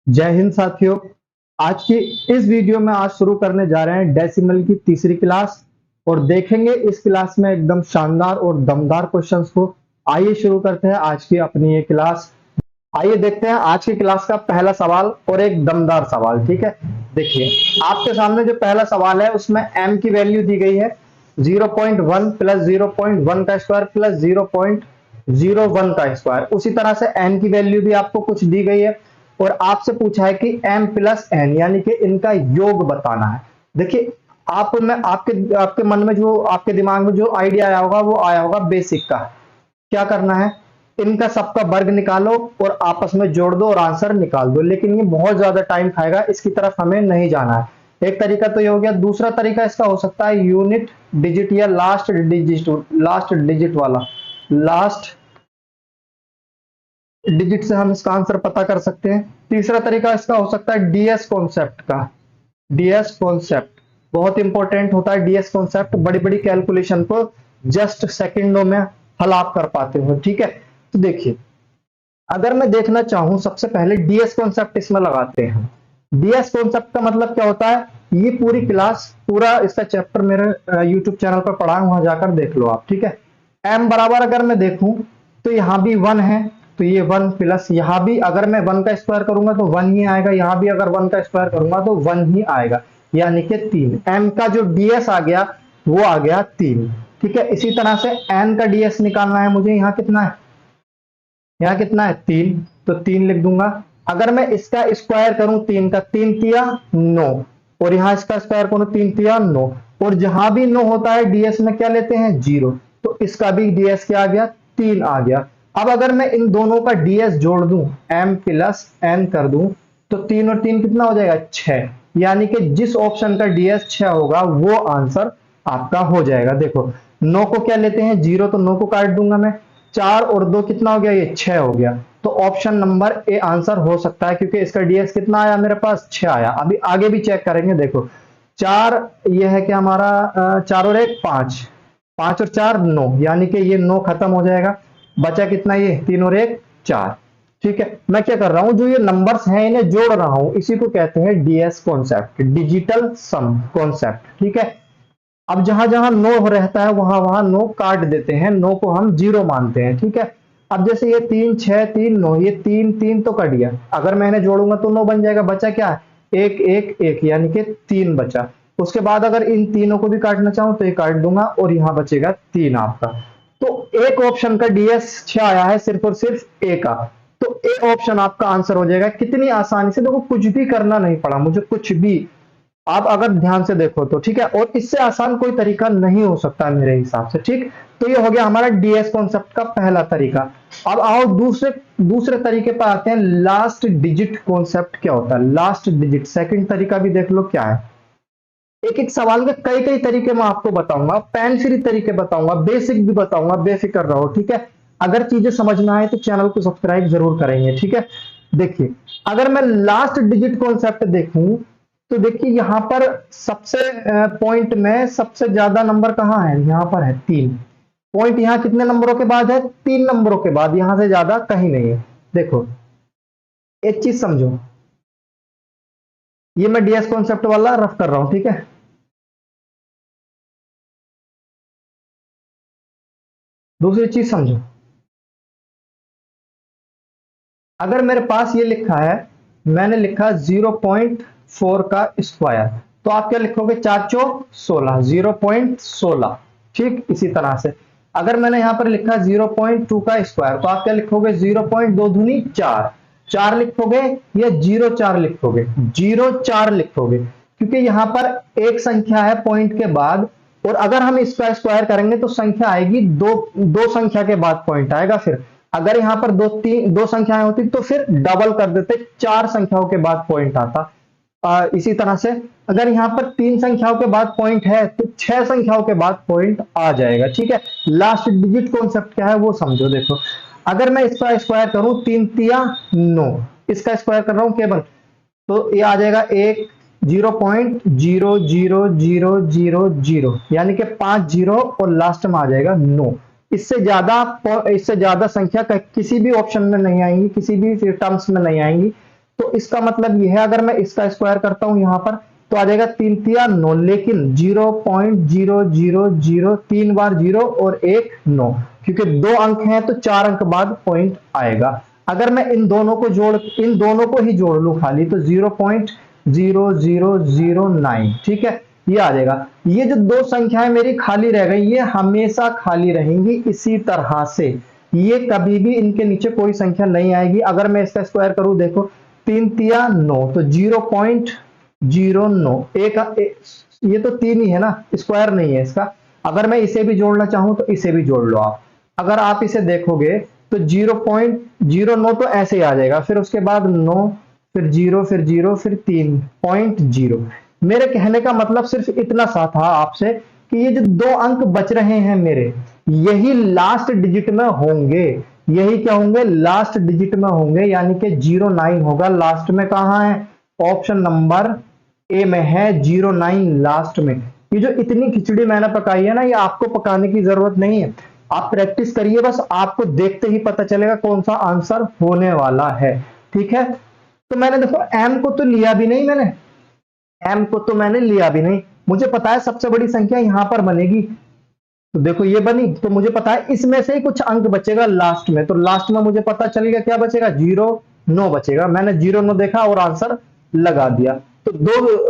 जय हिंद साथियों। आज की इस वीडियो में आज शुरू करने जा रहे हैं डेसिमल की तीसरी क्लास और देखेंगे इस क्लास में एकदम शानदार और दमदार क्वेश्चंस को। आइए शुरू करते हैं आज की अपनी ये क्लास। आइए देखते हैं आज की क्लास का पहला सवाल और एक दमदार सवाल। ठीक है, देखिए आपके सामने जो पहला सवाल है उसमें m की वैल्यू दी गई है 0.1 प्लस 0.1 का स्क्वायर प्लस 0.01 का स्क्वायर। उसी तरह से n की वैल्यू भी आपको कुछ दी गई है और आपसे पूछा है कि m प्लस n यानी कि इनका योग बताना है। देखिए आप में आपके आपके मन में जो आपके दिमाग में जो आइडिया आया होगा वो आया होगा बेसिक का। क्या करना है, इनका सबका वर्ग निकालो और आपस में जोड़ दो और आंसर निकाल दो, लेकिन ये बहुत ज्यादा टाइम खाएगा, इसकी तरफ हमें नहीं जाना है। एक तरीका तो ये हो गया। दूसरा तरीका इसका हो सकता है यूनिट डिजिट या लास्ट डिजिट वाला, लास्ट डिजिट से हम इसका आंसर पता कर सकते हैं। तीसरा तरीका इसका हो सकता है डीएस कॉन्सेप्ट का। डीएस कॉन्सेप्ट बहुत इंपॉर्टेंट होता है। डीएस कॉन्सेप्ट बड़ी बड़ी कैलकुलेशन को जस्ट सेकंडों में हल आप कर पाते हो। ठीक है, तो देखिए अगर मैं देखना चाहूं सबसे पहले डीएस कॉन्सेप्ट इसमें लगाते हैं। डीएस कॉन्सेप्ट का मतलब क्या होता है, ये पूरी क्लास पूरा इसका चैप्टर मेरे यूट्यूब चैनल पर पढ़ा है, वहां जाकर देख लो आप। ठीक है, एम बराबर अगर मैं देखूं तो यहां भी 1 है तो ये 1 प्लस यहां भी अगर मैं 1 का स्क्वायर करूंगा तो 1 ही आएगा, यहां भी अगर 1 का स्क्वायर करूंगा तो 1 ही आएगा, यानी कि 3। एम का जो डीएस आ गया वो आ गया 3। ठीक है, इसी तरह से एन का डीएस निकालना है मुझे। यहाँ कितना है, यहाँ कितना है 3, तो 3 लिख दूंगा। अगर मैं इसका स्क्वायर करूं 3 का, 3 तिया 9 और यहां इसका स्क्वायर करूं 3 तिया 9 और जहां भी 9 होता है डीएस में क्या लेते हैं 0, तो इसका भी डीएस क्या आ गया 3 आ गया। अब अगर मैं इन दोनों का डीएस जोड़ दूं m प्लस n कर दूं तो 3 और 3 कितना हो जाएगा 6, यानी कि जिस ऑप्शन का डीएस 6 होगा वो आंसर आपका हो जाएगा। देखो 9 को क्या लेते हैं 0, तो 9 को काट दूंगा मैं। 4 और 2 कितना हो गया, ये 6 हो गया, तो ऑप्शन नंबर ए आंसर हो सकता है क्योंकि इसका डीएस कितना आया मेरे पास 6 आया। अभी आगे भी चेक करेंगे। देखो 4 ये है कि हमारा 4 और 1 5, 5 और 4 9, यानी कि ये 9 खत्म हो जाएगा। बचा कितना, ये 3 और 1 4। ठीक है, मैं क्या कर रहा हूं, जो ये नंबर्स हैं इन्हें जोड़ रहा हूं, इसी को कहते हैं DS concept, digital sum concept. ठीक है, अब जहां जहां नो रहता है वहां वहां नो काट देते हैं, नो को हम 0 मानते हैं। ठीक है, अब जैसे ये 3 6 3 9, ये 3 3 तो कट गया, अगर मैं इन्हें जोड़ूंगा तो 9 बन जाएगा। बचा क्या, 1 1 1, यानी कि 3 बचा। उसके बाद अगर इन तीनों को भी काटना चाहूं तो ये काट दूंगा और यहां बचेगा 3 आपका। तो एक ऑप्शन का डीएस 6 आया है सिर्फ और सिर्फ ए का, तो ए ऑप्शन आपका आंसर हो जाएगा। कितनी आसानी से, देखो कुछ भी करना नहीं पड़ा मुझे, कुछ भी। आप अगर ध्यान से देखो तो ठीक है, और इससे आसान कोई तरीका नहीं हो सकता मेरे हिसाब से। ठीक, तो ये हो गया हमारा डीएस कॉन्सेप्ट का पहला तरीका। अब आओ दूसरे तरीके पर आते हैं। लास्ट डिजिट कॉन्सेप्ट क्या होता है, लास्ट डिजिट सेकंड तरीका भी देख लो क्या है। एक एक सवाल के कई कई तरीके मैं आपको बताऊंगा, पेन फ्री तरीके बताऊंगा, बेसिक भी बताऊंगा, बेफिक्र रहो। ठीक है, अगर चीजें समझ में आए तो चैनल को सब्सक्राइब जरूर करेंगे। ठीक है, देखिए अगर मैं लास्ट डिजिट कॉन्सेप्ट देखूं तो देखिए यहां पर सबसे पॉइंट में सबसे ज्यादा नंबर कहां है, यहां पर है 3 पॉइंट। यहां कितने नंबरों के बाद है, 3 नंबरों के बाद, यहां से ज्यादा कहीं नहीं है। देखो एक चीज समझो, ये मैं डीएस कॉन्सेप्ट वाला रफ कर रहा हूं। ठीक है, दूसरी चीज समझो, अगर मेरे पास ये लिखा है, मैंने लिखा 0.4 का स्क्वायर, तो आप क्या लिखोगे 4 चौक 16, 0.16। ठीक, इसी तरह से अगर मैंने यहां पर लिखा 0.2 का स्क्वायर तो आप क्या लिखोगे 0.2 दूनी 4, 4 लिखोगे या 0 4 लिखोगे, 0 4 लिखोगे, क्योंकि यहां पर एक संख्या है पॉइंट के बाद, और अगर हम इसका स्क्वायर करेंगे तो संख्या आएगी दो संख्या के बाद पॉइंट आएगा। फिर अगर यहां पर दो संख्याएं होती तो फिर डबल कर देते, 4 संख्याओं के बाद पॉइंट आता। इसी तरह से अगर यहां पर 3 संख्याओं के बाद पॉइंट है तो 6 संख्याओं के बाद पॉइंट आ जाएगा। ठीक है, लास्ट डिजिट कॉन्सेप्ट क्या है वो समझो। देखो अगर मैं इसका स्क्वायर करूं 3 तिया 9, इसका स्क्वायर कर रहा हूं केवल, तो ये आ जाएगा 0.00000, यानी कि 5 जीरो और लास्ट में आ जाएगा 9। इससे ज्यादा संख्या किसी भी ऑप्शन में नहीं आएंगी, किसी भी टर्म्स में नहीं आएंगी। तो इसका मतलब ये है, अगर मैं इसका स्क्वायर करता हूं यहां पर तो आ जाएगा 3 तिया 9, लेकिन 0.0003 तीन बार 0 और एक 9, क्योंकि 2 अंक हैं तो 4 अंक बाद पॉइंट आएगा। अगर मैं इन दोनों को ही जोड़ लूं खाली तो 0.0009, ठीक है, ये आ जाएगा। ये जो दो संख्याएं मेरी खाली रह गई, ये हमेशा खाली रहेंगी इसी तरह से, ये कभी भी इनके नीचे कोई संख्या नहीं आएगी। अगर मैं इसका स्क्वायर करूं, देखो 3 तिया 9 तो 0.09, ये तो 3 ही है ना, स्क्वायर नहीं है इसका। अगर मैं इसे भी जोड़ना चाहूं तो इसे भी जोड़ लो आप। अगर आप इसे देखोगे तो 0.09 तो ऐसे ही आ जाएगा, फिर उसके बाद 9, फिर 0, फिर 0, फिर 3.0। मेरे कहने का मतलब सिर्फ इतना सा था आपसे कि ये जो 2 अंक बच रहे हैं मेरे, यही लास्ट डिजिट में होंगे। यही क्या होंगे? लास्ट डिजिट में होंगे, यानी कि 09 होगा लास्ट में। कहां है? ऑप्शन नंबर ए में है 09 लास्ट में। ये जो इतनी खिचड़ी मैंने पकाई है ना, ये आपको पकाने की जरूरत नहीं है, आप प्रैक्टिस करिए, बस आपको देखते ही पता चलेगा कौन सा आंसर होने वाला है। ठीक है, तो मैंने देखो एम को तो लिया भी नहीं, मैंने लिया भी नहीं। मुझे पता है सबसे बड़ी संख्या यहां पर बनेगी, तो देखो ये बनी, तो मुझे पता है इसमें से ही कुछ अंक बचेगा लास्ट में, तो लास्ट में मुझे पता चलेगा क्या बचेगा, 0.9 बचेगा। मैंने 0.9 देखा और आंसर लगा दिया। तो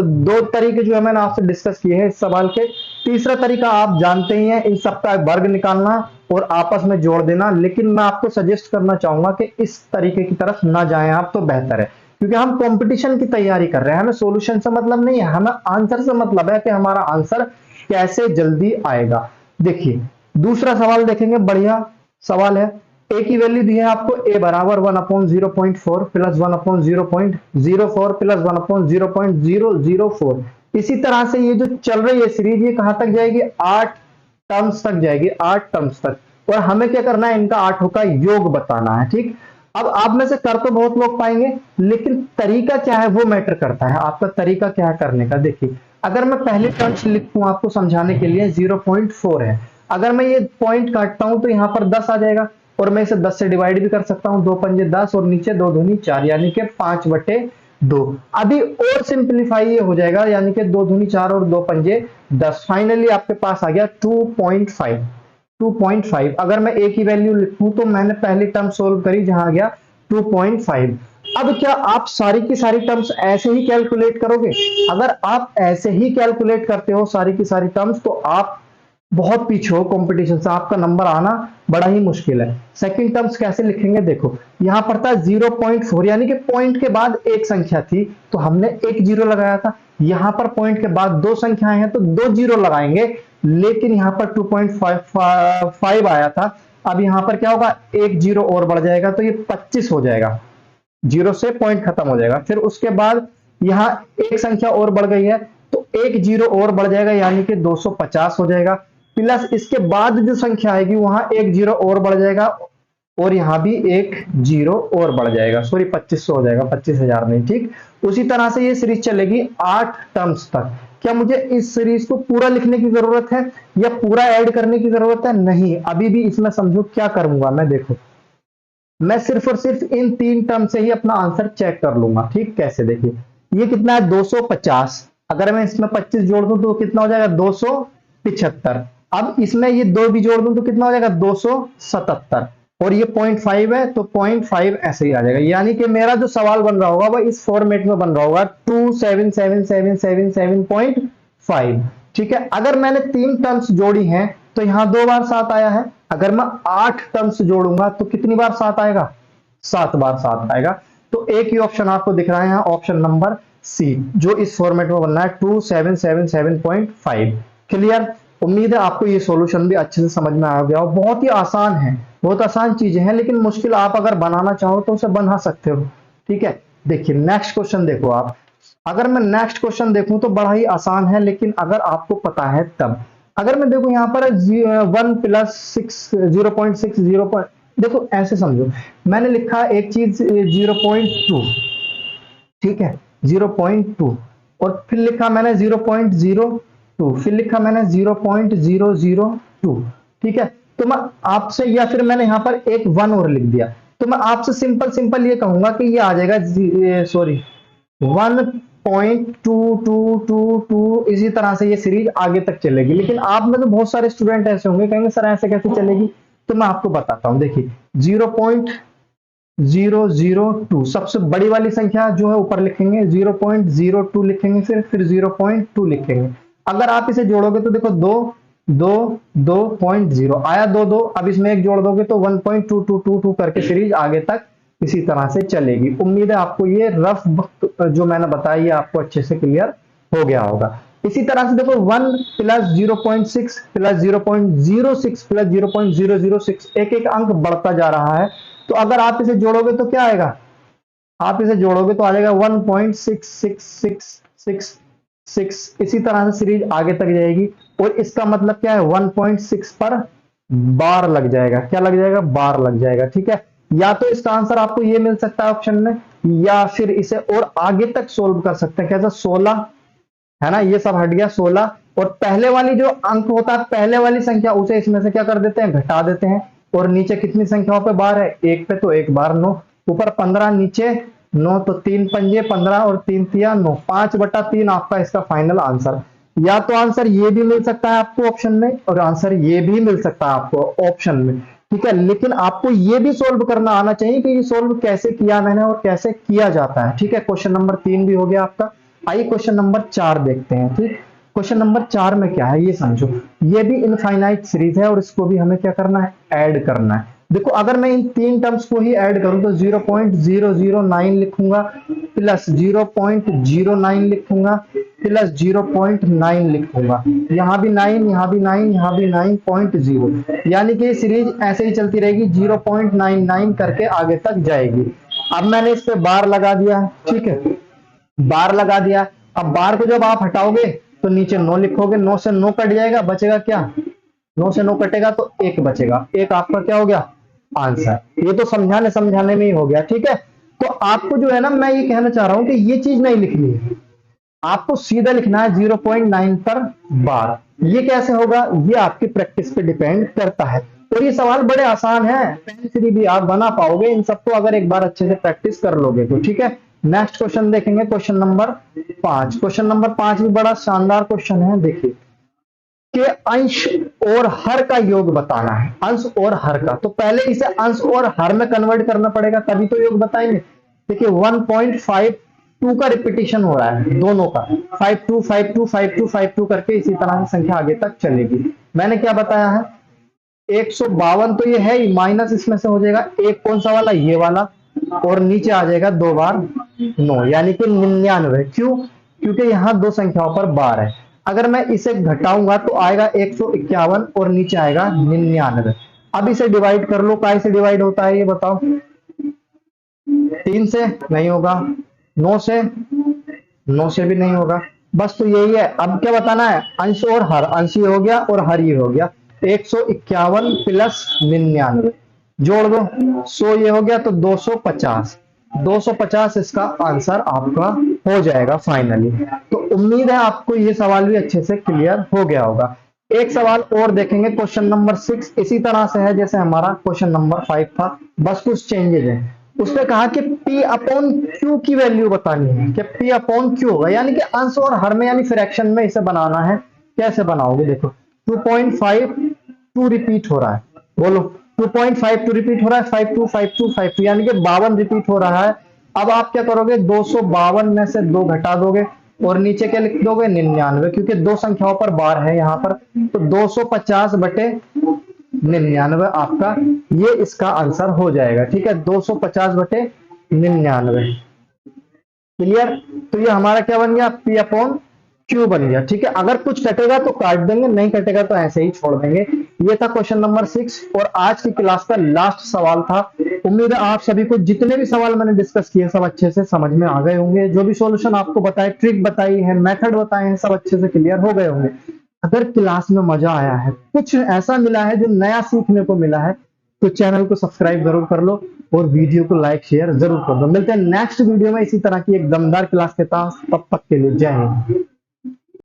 दो तरीके जो है मैंने आपसे डिस्कस किए हैं इस सवाल के। तीसरा तरीका आप जानते ही हैं, इन सबका वर्ग निकालना और आपस में जोड़ देना, लेकिन मैं आपको सजेस्ट करना चाहूंगा कि इस तरीके की तरफ ना जाएं आप, तो बेहतर है, क्योंकि हम कंपटीशन की तैयारी कर रहे हैं। हमें सॉल्यूशन से मतलब नहीं है, हमें आंसर से मतलब है कि हमारा आंसर कैसे जल्दी आएगा। देखिए दूसरा सवाल देखेंगे, बढ़िया सवाल है। ए की वैल्यू दी है आपको, ए बराबर 1/0.4 प्लस 1/0.04 प्लस 1/0.004। इसी तरह से ये जो चल रही है सीरीज, ये कहां तक जाएगी? 8 टर्म्स तक जाएगी, 8 टर्म्स तक। और हमें क्या करना है? इनका 8 का योग बताना है। ठीक, अब आप में से कर तो बहुत लोग पाएंगे, लेकिन तरीका क्या है वो मैटर करता है। आपका तरीका क्या है करने का? देखिए अगर मैं पहले टर्म्स लिखूं आपको समझाने के लिए, 0.4 है, अगर मैं ये पॉइंट काटता हूं तो यहां पर 10 आ जाएगा, और मैं इसे 10 से डिवाइड भी कर सकता हूं, 2 पंजे 10 और नीचे 2 दूनी 4, यानी कि 5/2। अभी और सिंप्लीफाई ये हो जाएगा, यानी कि 2 दूनी 4 और 2 पंजे 10। फाइनली आपके पास आ गया 2.5। अगर मैं ए की वैल्यू लिखूं तो मैंने पहली टर्म सोल्व करी जहां आ गया 2.5। अब क्या आप सारी की सारी टर्म्स ऐसे ही कैलकुलेट करोगे? अगर आप ऐसे ही कैलकुलेट करते हो सारी की सारी टर्म्स, तो आप बहुत पीछे हो कंपटीशन से, आपका नंबर आना बड़ा ही मुश्किल है। सेकंड टर्म्स कैसे लिखेंगे? देखो यहां पर था 0.4, यानी कि पॉइंट के बाद एक संख्या थी तो हमने एक 0 लगाया था। यहां पर पॉइंट के बाद 2 संख्याएं हैं तो 2 0 लगाएंगे, लेकिन यहां पर 2.5 आया था। अब यहां पर क्या होगा? एक 0 और बढ़ जाएगा तो ये 25 हो जाएगा, 0 से पॉइंट खत्म हो जाएगा। फिर उसके बाद यहां एक संख्या और बढ़ गई है तो एक 0 और बढ़ जाएगा, यानी कि 250 हो जाएगा। प्लस इसके बाद जो संख्या आएगी वहां एक 0 और बढ़ जाएगा, और यहां भी एक 0 और बढ़ जाएगा, सॉरी 2500 हो जाएगा, 25,000 नहीं। ठीक, उसी तरह से ये सीरीज चलेगी 8 टर्म्स तक। क्या मुझे इस सीरीज को पूरा लिखने की जरूरत है या पूरा ऐड करने की जरूरत है? नहीं, अभी भी इसमें समझो क्या करूंगा मैं। देखो मैं सिर्फ और सिर्फ इन 3 टर्म से ही अपना आंसर चेक कर लूंगा। ठीक, कैसे? देखिए ये कितना है? 250। अगर मैं इसमें 25 जोड़ दूं तो कितना हो जाएगा? 275। अब इसमें ये 2 भी जोड़ दूं तो कितना हो जाएगा? 277। और ये 0.5 है तो 0.5 ऐसे ही आ जाएगा, यानी कि मेरा जो सवाल बन रहा होगा वो इस फॉर्मेट में बन रहा होगा, 27777.5। ठीक है, अगर मैंने 3 टर्म्स जोड़ी हैं तो यहां 2 बार 7 आया है। अगर मैं 8 टर्म्स जोड़ूंगा तो कितनी बार 7 आएगा? 7 बार 7 आएगा। तो एक ही ऑप्शन आपको दिख रहा है यहाँ, ऑप्शन नंबर सी, जो इस फॉर्मेट में बनना है 2777.5। क्लियर? उम्मीद है आपको ये सॉल्यूशन भी अच्छे से समझ में आ गया हो। बहुत ही आसान है, बहुत आसान चीजें हैं, लेकिन मुश्किल आप अगर बनाना चाहो तो उसे बना सकते हो। ठीक है, देखिए नेक्स्ट क्वेश्चन देखो आप। अगर मैं नेक्स्ट क्वेश्चन देखूं तो बड़ा ही आसान है, लेकिन अगर आपको पता है तब। अगर मैं देखो यहाँ पर 1 प्लस 0.6 देखो ऐसे समझो, मैंने लिखा एक चीज 0.2, ठीक है 0.2, और फिर लिखा मैंने 0.02, फिर लिखा मैंने 0.002। ठीक है, तो मैं आपसे, या फिर मैंने यहां पर एक 1 और लिख दिया, तो मैं आपसे सिंपल सिंपल ये कहूंगा कि ये आ जाएगा 1.2222 इसी तरह से ये सीरीज आगे तक चलेगी। लेकिन आप में तो बहुत सारे स्टूडेंट ऐसे होंगे कहेंगे सर ऐसे कैसे चलेगी, तो मैं आपको बताता हूं। देखिए 0.002 सबसे बड़ी वाली संख्या जो है ऊपर लिखेंगे, 0.02 लिखेंगे, फिर 0.2 लिखेंगे। अगर आप इसे जोड़ोगे तो देखो 2.0 आया, 2 अब इसमें एक जोड़ दोगे तो 1.2222 करके सीरीज आगे तक इसी तरह से चलेगी। उम्मीद है आपको ये रफ जो मैंने बताया ये आपको अच्छे से क्लियर हो गया होगा। इसी तरह से देखो 1 प्लस 0.6 प्लस 0.06 प्लस 0.006 एक एक अंक बढ़ता जा रहा है। तो अगर आप इसे जोड़ोगे तो क्या आएगा, आप इसे जोड़ोगे तो आ जाएगा 1.6666, इसी तरह से सीरीज आगे तक जाएगी। और इसका मतलब क्या है, 1.6 पर बार लग जाएगा। क्या लग जाएगा, बार लग जाएगा। ठीक है, या तो इसका आंसर आपको ये मिल सकता है ऑप्शन में, या फिर इसे और आगे तक सोल्व कर सकते हैं। कैसा, 16 है ना, ये सब हट गया 16, और पहले वाली जो अंक होता है पहले वाली संख्या उसे इसमें से क्या कर देते हैं, घटा देते हैं। और नीचे कितनी संख्याओं पे बार है, एक पे तो एक बार 9, ऊपर 15, नीचे 9, तो 3 पंजे 15 और 3 तिया 9, 5/3 आपका इसका फाइनल आंसर। या तो आंसर ये भी मिल सकता है आपको ऑप्शन में, और आंसर ये भी मिल सकता है आपको ऑप्शन में। ठीक है, लेकिन आपको ये भी सोल्व करना आना चाहिए कि ये सोल्व कैसे किया मैंने और कैसे किया जाता है। ठीक है, क्वेश्चन नंबर 3 भी हो गया आपका। आइए क्वेश्चन नंबर 4 देखते हैं। ठीक, क्वेश्चन नंबर 4 में क्या है ये समझो। ये भी इनफाइनाइट सीरीज है और इसको भी हमें क्या करना है, ऐड करना है। देखो अगर मैं इन तीन टर्म्स को ही ऐड करूं तो 0.009 लिखूंगा, प्लस 0.09 लिखूंगा, प्लस 0.9 लिखूंगा। यहां भी 9, यहां भी 9, यहां भी 9.0, यानी कि सीरीज ऐसे ही चलती रहेगी, 0.99 करके आगे तक जाएगी। अब मैंने इस पे बार लगा दिया है। ठीक है, बार लगा दिया। अब बार को जब आप हटाओगे तो नीचे 9 लिखोगे, 9 से 9 कट जाएगा, बचेगा क्या, 9 से 9 कटेगा तो 1 बचेगा। 1 आपका क्या हो गया, आंसर। ये तो समझाने में ही हो गया। ठीक है, तो आपको जो है ना, मैं ये कहना चाह रहा हूं कि ये चीज नहीं लिखनी है, आपको सीधा लिखना है 0.9 पर बार। ये कैसे होगा, ये आपकी प्रैक्टिस पे डिपेंड करता है। और ये सवाल बड़े आसान है, पेन फ्री भी आप बना पाओगे इन सबको अगर एक बार अच्छे से प्रैक्टिस कर लोगे तो। ठीक है, नेक्स्ट क्वेश्चन देखेंगे, क्वेश्चन नंबर 5। क्वेश्चन नंबर 5 भी बड़ा शानदार क्वेश्चन है। देखिए कि अंश और हर का योग बताना है, अंश और हर का। तो पहले इसे अंश और हर में कन्वर्ट करना पड़ेगा तभी तो योग बताएंगे। देखिए 1.52 का रिपीटिशन हो रहा है दोनों का, 52 52 52 52 करके इसी तरह से संख्या आगे तक चलेगी। मैंने क्या बताया है, 152 तो ये है ही, माइनस इसमें से हो जाएगा एक, कौन सा वाला, ये वाला, और नीचे आ जाएगा 2 बार 9, यानी कि 99। क्यों, क्योंकि यहां दो संख्याओं पर बार है। अगर मैं इसे घटाऊंगा तो आएगा 151 और नीचे आएगा 99। अब इसे डिवाइड कर लो, काय से डिवाइड होता है ये बताओ, 3 से नहीं होगा, 9 से, 9 से भी नहीं होगा, बस तो यही है। अब क्या बताना है, अंश और हर, अंश ये हो गया और हर ये हो गया। 151 प्लस 99 जोड़ दो, 100 ये हो गया तो 250, 250 इसका आंसर आपका हो जाएगा फाइनली। तो उम्मीद है आपको ये सवाल भी अच्छे से क्लियर हो गया होगा। एक सवाल और देखेंगे, क्वेश्चन नंबर 6 इसी तरह से है जैसे हमारा क्वेश्चन नंबर 5 था, बस कुछ चेंजेज है। उसने कहा कि P अपॉन Q की वैल्यू बतानी है, कि P अपॉन Q होगा, यानी कि अंश और हर में यानी फ्रैक्शन में इसे बनाना है। कैसे बनाओगे, देखो 2.52 रिपीट हो रहा है, बोलो 2.52 रिपीट हो रहा है, 52 52 52 यानी कि 52 रिपीट हो रहा है। अब आप क्या करोगे, 252 में से 2 घटा दोगे और नीचे क्या लिख दोगे, 99, क्योंकि दो संख्याओं पर बार है यहाँ पर। तो 250 बटे 99 आपका ये इसका आंसर हो जाएगा। ठीक है, 250 बटे 99, क्लियर। तो ये हमारा क्या बन गया, P अपॉन Q बन गया। ठीक है, अगर कुछ कटेगा तो काट देंगे, नहीं कटेगा तो ऐसे ही छोड़ देंगे। ये था क्वेश्चन नंबर 6 और आज की क्लास का लास्ट सवाल था। उम्मीद है आप सभी को जितने भी सवाल मैंने डिस्कस किए सब अच्छे से समझ में आ गए होंगे। जो भी सॉल्यूशन आपको बताए, ट्रिक बताई है, मेथड बताए हैं, सब अच्छे से क्लियर हो गए होंगे। अगर क्लास में मजा आया है, कुछ ऐसा मिला है जो नया सीखने को मिला है, तो चैनल को सब्सक्राइब जरूर कर लो और वीडियो को लाइक शेयर जरूर कर दो। मिलते हैं नेक्स्ट वीडियो में इसी तरह की एक दमदार क्लास के साथ, तब तक के लिए जय हिंद।